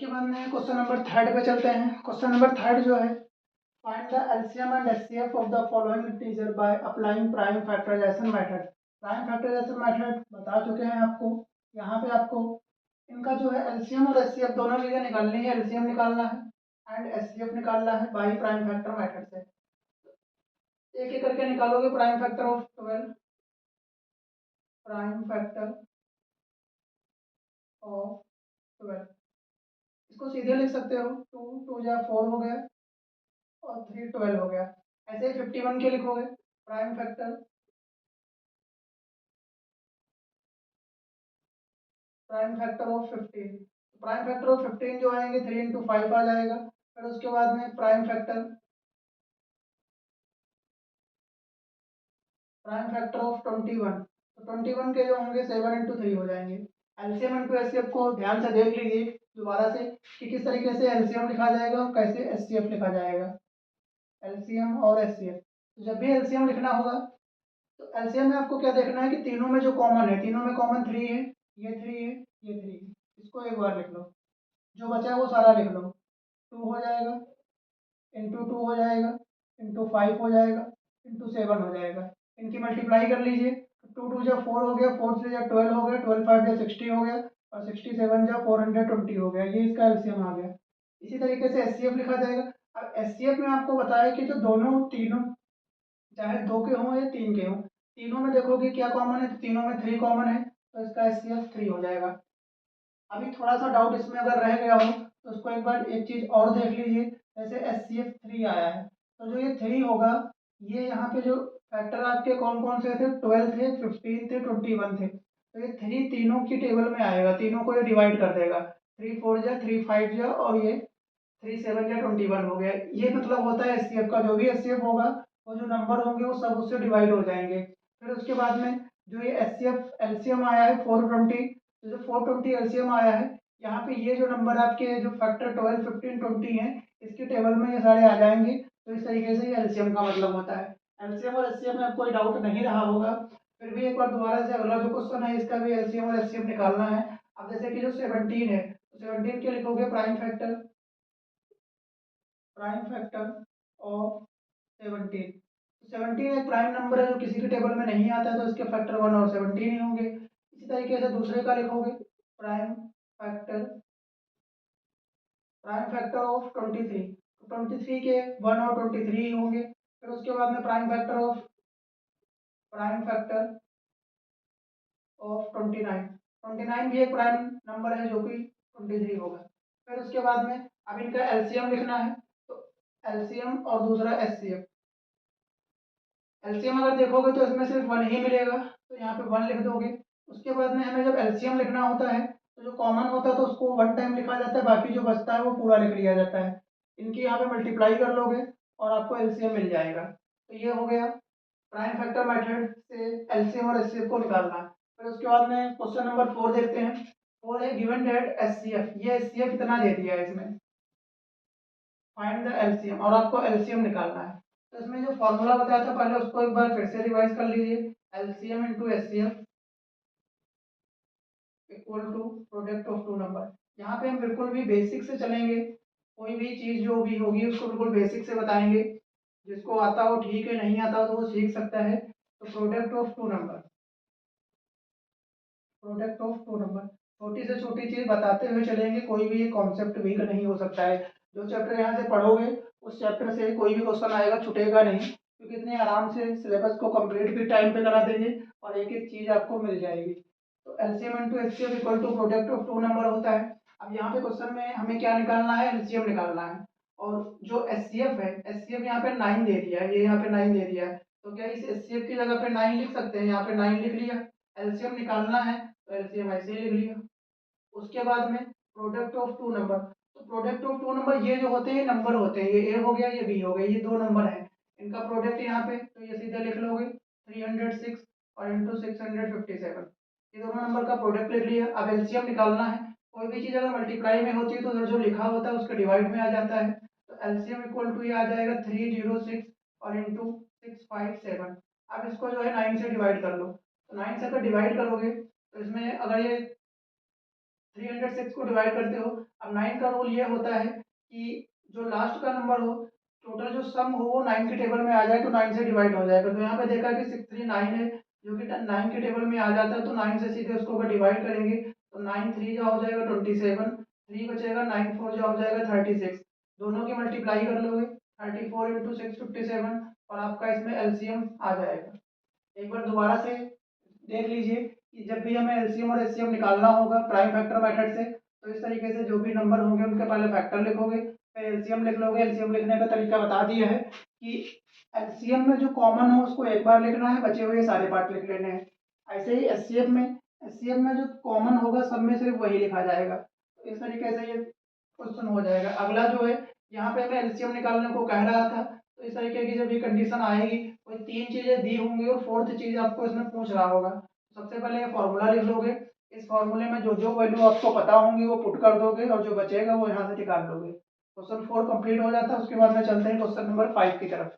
उसके बाद में क्वेश्चन नंबर थर्ड पे चलते हैं। क्वेश्चन नंबर थर्ड जो है, find the LCM and HCF of the following integer by applying prime factorisation method. Prime factorisation method बता चुके हैं आपको। यहाँ पे आपको इनका जो है एलसीएम और एचसीएफ दोनों चीजें निकालनी है। एलसीएम निकालना है एंड एचसीएफ निकालना है बाई प्राइम फैक्टर मेथड से। एक एक करके निकालोगे। Prime factor of 12, prime factor of 12, इसको सीधे लिख सकते हो। 2 2 जा 4 हो गया और 3 12 हो गया। ऐसे ही 51 के लिखोगे। Prime factor, prime factor of 15। Prime factor of 15 जो आएंगे 3 इंटू 5 आ जाएगा। फिर उसके बाद में प्राइम फैक्टर ऑफ 21। तो 21 के जो होंगे 7 इंटू 3 हो जाएंगे। एलसीएम इंटू एचसीएफ को ध्यान से देख लीजिए दोबारा से कि किस तरीके से एलसीएम लिखा जाएगा और कैसे एचसीएफ लिखा जाएगा। एलसीएम और एचसीएफ, तो जब भी एलसीएम लिखना होगा तो एलसीएम में आपको क्या देखना है कि तीनों में जो कॉमन है, तीनों में कॉमन 3 है, ये 3 है, ये 3 है। इसको एक बार लिख लो, जो बचा है वो सारा लिख लो। 2 हो जाएगा, इंटू 2 हो जाएगा, इंटू 5 हो जाएगा, इंटू 7 हो जाएगा। इनकी मल्टीप्लाई कर लीजिए। 2 2 जा 4 हो गया, 4 3 जा 12 हो गया, 12 5 जा 60 हो गया और 67 जा 420 हो गया। ये इसका एलसीएम आ गया। इसी तरीके से एचसीएफ लिखा जाएगा। अब एचसीएफ में आपको बताया कि जो दोनों तीनों चाहे 2 के हों या 3 के हों, तीनों में देखोगे क्या कॉमन है, तो तीनों में 3 कॉमन है, तो इसका एचसीएफ 3 हो जाएगा। अभी थोड़ा सा डाउट इसमें अगर रह गया हो तो उसको एक बार एक चीज और देख लीजिए। जैसे एस सी एफ 3 आया है, तो जो ये 3 होगा, ये यहाँ पे जो फैक्टर आपके कौन कौन से थे, 12 थे, 15 थे, 21 थे। तो ये 3 तीनों की टेबल में आएगा, तीनों को ये डिवाइड कर देगा। 3 4 जा 3 5 जा और ये 3 7 या 21 हो गया। ये मतलब होता है एस का जो भी एस होगा, वो जो नंबर होंगे वो सब उससे डिवाइड हो जाएंगे। फिर उसके बाद में जो ये एस सी एफ एलसीएम आया है 420, तो जो 420 एलसीएम आया है, यहाँ पे ये जो नंबर आपके जो फैक्टर 12 15 20 है, इसके टेबल में ये सारे आ जाएंगे। तो इस तरीके से ये एलसीएम का मतलब होता है। एलसीएम और एचसीएफ में कोई डाउट नहीं रहा होगा। फिर भी एक बार दोबारा से अगला जो क्वेश्चन है इसका भी एलसीएम और एचसीएफ निकालना है। अब जैसे कि जो 17 है, तो 17 के लिखोगे प्राइम फैक्टर ऑफ 17। 17 एक प्राइम नंबर है जो किसी के टेबल में नहीं आता है, तो इसके फैक्टर 1 और 17 ही होंगे। इसी तरीके से दूसरे का लिखोगे prime factor prime factor of 23। तो 23 के 1 और 23 ही होंगे। फिर उसके बाद में प्राइम फैक्टर ऑफ 29। 29 भी एक प्राइम नंबर है जो कि 23 होगा। फिर उसके बाद में अब इनका एलसीएम लिखना है, तो एलसीएम और दूसरा एचसीएफ। एलसीएम अगर देखोगे तो इसमें सिर्फ 1 ही मिलेगा, तो यहाँ पे 1 लिख दोगे। उसके बाद में हमें जब एलसीएम लिखना होता है तो जो कॉमन होता है तो उसको 1 टाइम लिखा जाता है, बाकी जो बचता है वो पूरा लिख लिया जाता है। इनकी यहाँ पे मल्टीप्लाई कर लोगे और आपको एलसीएम मिल जाएगा। तो ये हो गया प्राइम फैक्टर मेथड से एलसीएम और एचसीएफ को निकालना। फिर उसके बाद में क्वेश्चन नंबर 4 देखते हैं। 4 है गिवन दैट एचसीएफ, ये एचसीएफ इतना दे दिया है इसमें, फाइंड द एलसीएम, और आपको एलसीएम निकालना है। तो इसमें जो फॉर्मूला बताया था पहले उसको एक बार फिर से रिवाइज कर लीजिए। LCM into HCF equal to product of two number. यहाँ पे हम बिल्कुल भी बेसिक से चलेंगे। कोई भी चीज जो भी होगी उसको बिल्कुल बेसिक से बताएंगे। जिसको आता हो ठीक है, नहीं आता हो तो वो सीख सकता है। तो प्रोडक्ट ऑफ टू नंबर, छोटी से छोटी चीज बताते हुए चलेंगे। कोई भी कॉन्सेप्ट वीक नहीं हो सकता है। जो चैप्टर यहाँ से पढ़ोगे उस चैप्टर से कोई भी क्वेश्चन आएगा छूटेगा नहीं, क्योंकि इतने आराम से सिलेबस को कंप्लीट भी टाइम पे करा देंगे और एक एक चीज आपको मिल जाएगी। तो LCM into HCF equal to product of two number होता है। अब यहाँ पे क्वेश्चन में हमें क्या निकालना है, एलसीएम निकालना है। और जो एचसीएफ है, एचसीएफ यहाँ पे 9 दे दिया है, ये यहाँ पे 9 दे दिया है। तो क्या इस एचसीएफ की जगह पे 9 लिख सकते हैं, यहाँ पे 9 लिख लिया। एलसीएम निकालना है तो एलसीएम ऐसे ही लिख लिया। उसके बाद में प्रोडक्ट ऑफ टू नंबर, तो प्रोडक्ट ऑफ टू नंबर ये जो होते हैं नंबर होते हैं, ये ए हो गया ये बी हो गया, ये दो नंबर हैं। इनका प्रोडक्ट यहाँ पे तो ये सीधे लिख लोगे 306 और इंटू 657, ये दोनों नंबर का प्रोडक्ट लिख लिया। अब एलसीएम निकालना है। कोई भी चीज़ अगर मल्टीप्लाई में होती है तो उधर जो लिखा होता है उसके डिवाइड में आ जाता है। तो एलसीएम इक्वल टू ये आ जाएगा 306 और इंटू 657। अब इसको जो है 9 से डिवाइड कर लो। तो 9 से अगर डिवाइड करोगे तो इसमें अगर ये 306 को डिवाइड करते हो। अब 9 का रूल ये होता है कि जो लास्ट का नंबर हो, टोटल जो सम हो वो 9 के टेबल में आ जाए तो 9 से डिवाइड हो जाएगा। तो यहाँ पे देखा कि 639 है जो कि 9 के टेबल में आ जाता है, तो 9 से सीधे उसको अगर डिवाइड करेंगे तो 9 3 जो हो जाएगा 27, 3 बचेगा, 9 4 जो हो जाएगा 36। दोनों की मल्टीप्लाई कर लोगे, 34 इंटू 6 57, और आपका इसमें एलसीएम आ जाएगा। एक बार दोबारा से देख लीजिए कि जब भी हमें एलसीएम और एचसीएफ निकालना होगा प्राइम फैक्टर मेथड से, तो इस तरीके से जो भी नंबर होंगे उनके पहले फैक्टर लिखोगे, फिर एलसीएम लिख लोगे। एलसीएम लिखने का तरीका बता दिया है कि एलसीएम में जो कॉमन हो उसको एक बार लिखना है, बचे हुए सारे पार्ट लिख लेने हैं। ऐसे ही एचसीएफ में जो कॉमन होगा सब में सिर्फ वही लिखा जाएगा। तो इस तरीके से ये क्वेश्चन हो जाएगा। अगला जो है, यहाँ पे हमें एलसीएम निकालने को कह रहा था, तो इस तरीके की जब ये कंडीशन आएगी, कोई 3 चीजें दी होंगी और 4th चीज आपको इसमें पूछ रहा होगा। सबसे पहले ये फॉर्मूला लिख लोगे, इस फॉर्मूले में जो जो वैल्यू आपको पता होंगी वो पुट कर दोगे और जो बचेगा वो यहाँ से निकाल लोगे। क्वेश्चन 4 कंप्लीट हो जाता है। उसके बाद में चलते हैं क्वेश्चन नंबर 5 की तरफ।